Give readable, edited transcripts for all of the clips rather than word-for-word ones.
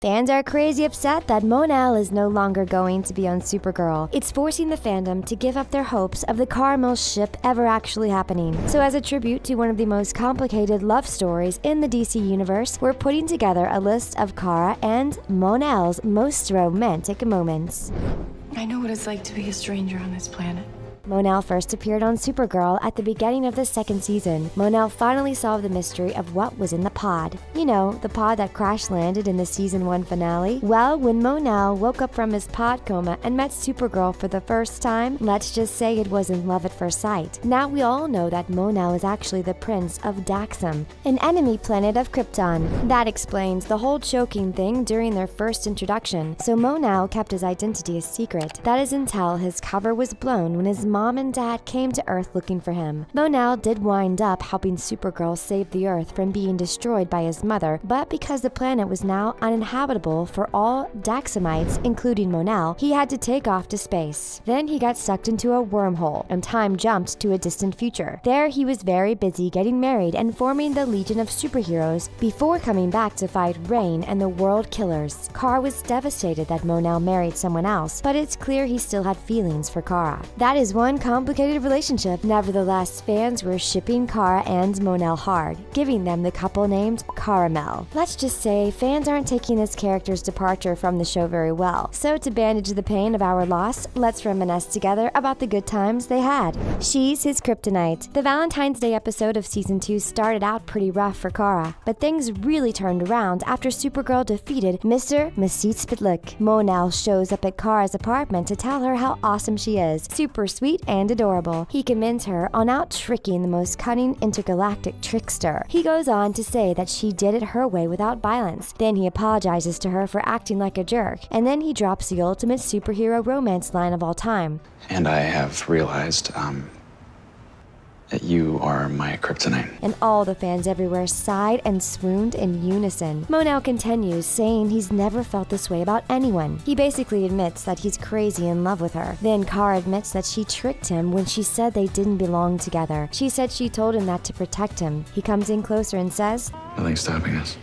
Fans are crazy upset that Mon-El is no longer going to be on Supergirl. It's forcing the fandom to give up their hopes of the Karamel ship ever actually happening. So as a tribute to one of the most complicated love stories in the DC universe, we're putting together a list of Kara and Mon-El's most romantic moments. I know what it's like to be a stranger on this planet. Mon-El first appeared on Supergirl at the beginning of the second season. Mon-El finally solved the mystery of what was in the pod. You know, the pod that crash-landed in the season 1 finale? Well, when Mon-El woke up from his pod coma and met Supergirl for the first time, let's just say it wasn't love at first sight. Now we all know that Mon-El is actually the prince of Daxam, an enemy planet of Krypton. That explains the whole choking thing during their first introduction. So Mon-El kept his identity a secret. That is until his cover was blown when his mom and dad came to Earth looking for him. Mon-El did wind up helping Supergirl save the Earth from being destroyed by his mother, but because the planet was now uninhabitable for all Daxamites, including Mon-El, he had to take off to space. Then he got sucked into a wormhole, and time jumped to a distant future. There he was very busy getting married and forming the Legion of Superheroes before coming back to fight Rain and the World Killers. Kara was devastated that Mon-El married someone else, but it's clear he still had feelings for Kara. That is one complicated relationship. Nevertheless, fans were shipping Kara and Mon-El hard, giving them the couple named Karamel. Let's just say fans aren't taking this character's departure from the show very well. So to bandage the pain of our loss, let's reminisce together about the good times they had. She's his kryptonite. The Valentine's Day episode of season 2 started out pretty rough for Kara, but things really turned around after Supergirl defeated Mr. Mesitspitlik. Mon-El shows up at Kara's apartment to tell her how awesome she is. Super sweet and adorable. He commends her on out-tricking the most cunning intergalactic trickster. He goes on to say that she did it her way without violence. Then he apologizes to her for acting like a jerk. And then he drops the ultimate superhero romance line of all time. And I have realized, that you are my kryptonite. And all the fans everywhere sighed and swooned in unison. Mon-El continues, saying he's never felt this way about anyone. He basically admits that he's crazy in love with her. Then Kara admits that she tricked him when she said they didn't belong together. She said she told him that to protect him. He comes in closer and says, Nothing's stopping us.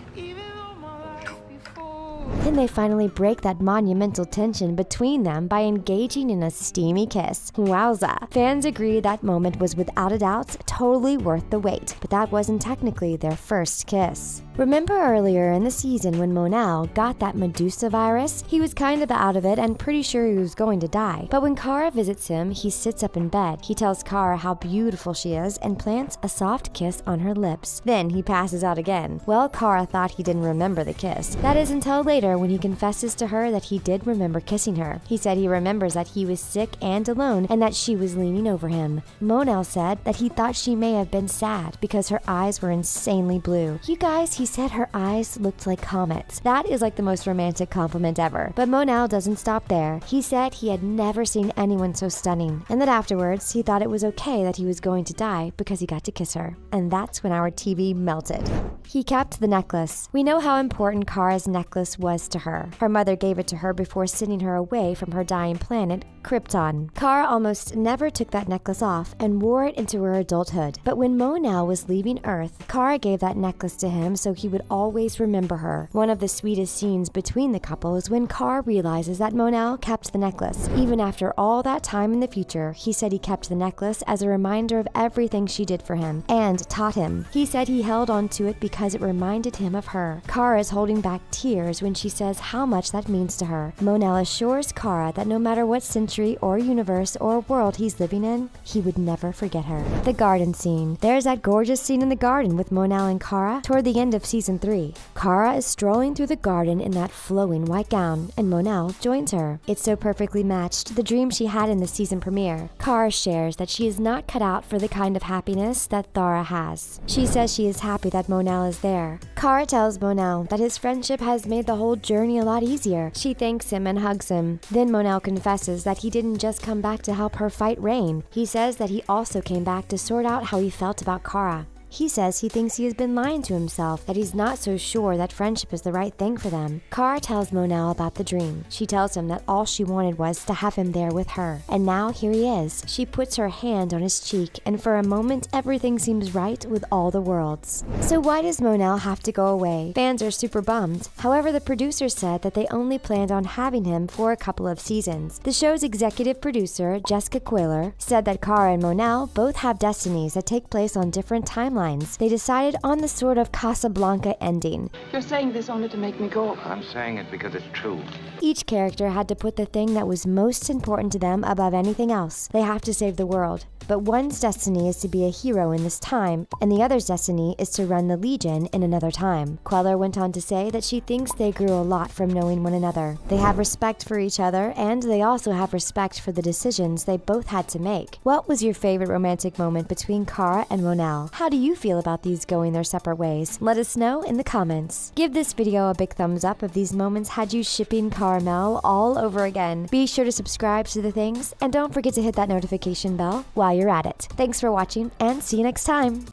Then they finally break that monumental tension between them by engaging in a steamy kiss. Wowza! Fans agree that moment was without a doubt totally worth the wait, but that wasn't technically their first kiss. Remember earlier in the season when Mon-El got that Medusa virus? He was kind of out of it and pretty sure he was going to die. But when Kara visits him, he sits up in bed. He tells Kara how beautiful she is and plants a soft kiss on her lips. Then he passes out again. Well, Kara thought he didn't remember the kiss. That is until later when he confesses to her that he did remember kissing her. He said he remembers that he was sick and alone and that she was leaning over him. Mon-El said that he thought she may have been sad because her eyes were insanely blue. You guys, he said her eyes looked like comets. That is like the most romantic compliment ever. But Mon-El doesn't stop there. He said he had never seen anyone so stunning, and that afterwards he thought it was okay that he was going to die because he got to kiss her. And that's when our TV melted. He kept the necklace. We know how important Kara's necklace was to her. Her mother gave it to her before sending her away from her dying planet, Krypton. Kara almost never took that necklace off and wore it into her adulthood. But when Mon-El was leaving Earth, Kara gave that necklace to him so he would always remember her. One of the sweetest scenes between the couple is when Kara realizes that Mon-El kept the necklace. Even after all that time in the future, he said he kept the necklace as a reminder of everything she did for him and taught him. He said he held on to it because it reminded him of her. Kara is holding back tears when she says how much that means to her. Mon-El assures Kara that no matter what century or universe or world he's living in, he would never forget her. The garden scene. There's that gorgeous scene in the garden with Mon-El and Kara toward the end of season 3. Kara is strolling through the garden in that flowing white gown, and Mon-El joins her. It's so perfectly matched the dream she had in the season premiere. Kara shares that she is not cut out for the kind of happiness that Thara has. She says she is happy that Mon-El is there. Kara tells Mon-El that his friendship has made the whole journey a lot easier. She thanks him and hugs him. Then Mon-El confesses that he didn't just come back to help her fight Rain. He says that he also came back to sort out how he felt about Kara. He says he thinks he has been lying to himself, that he's not so sure that friendship is the right thing for them. Kara tells MonEl about the dream. She tells him that all she wanted was to have him there with her. And now here he is. She puts her hand on his cheek, and for a moment everything seems right with all the worlds. So why does MonEl have to go away? Fans are super bummed. However, the producers said that they only planned on having him for a couple of seasons. The show's executive producer, Jessica Quayler, said that Kara and MonEl both have destinies that take place on different timelines. They decided on the sort of Casablanca ending. You're saying this only to make me go. I'm saying it because it's true. Each character had to put the thing that was most important to them above anything else. They have to save the world. But one's destiny is to be a hero in this time, and the other's destiny is to run the Legion in another time. Queller went on to say that she thinks they grew a lot from knowing one another. They have respect for each other, and they also have respect for the decisions they both had to make. What was your favorite romantic moment between Kara and MonEl? How do you feel about these going their separate ways? Let us know in the comments. Give this video a big thumbs up if these moments had you shipping Karamel all over again. Be sure to subscribe to The Things, and don't forget to hit that notification bell while you're at it. Thanks for watching, and see you next time.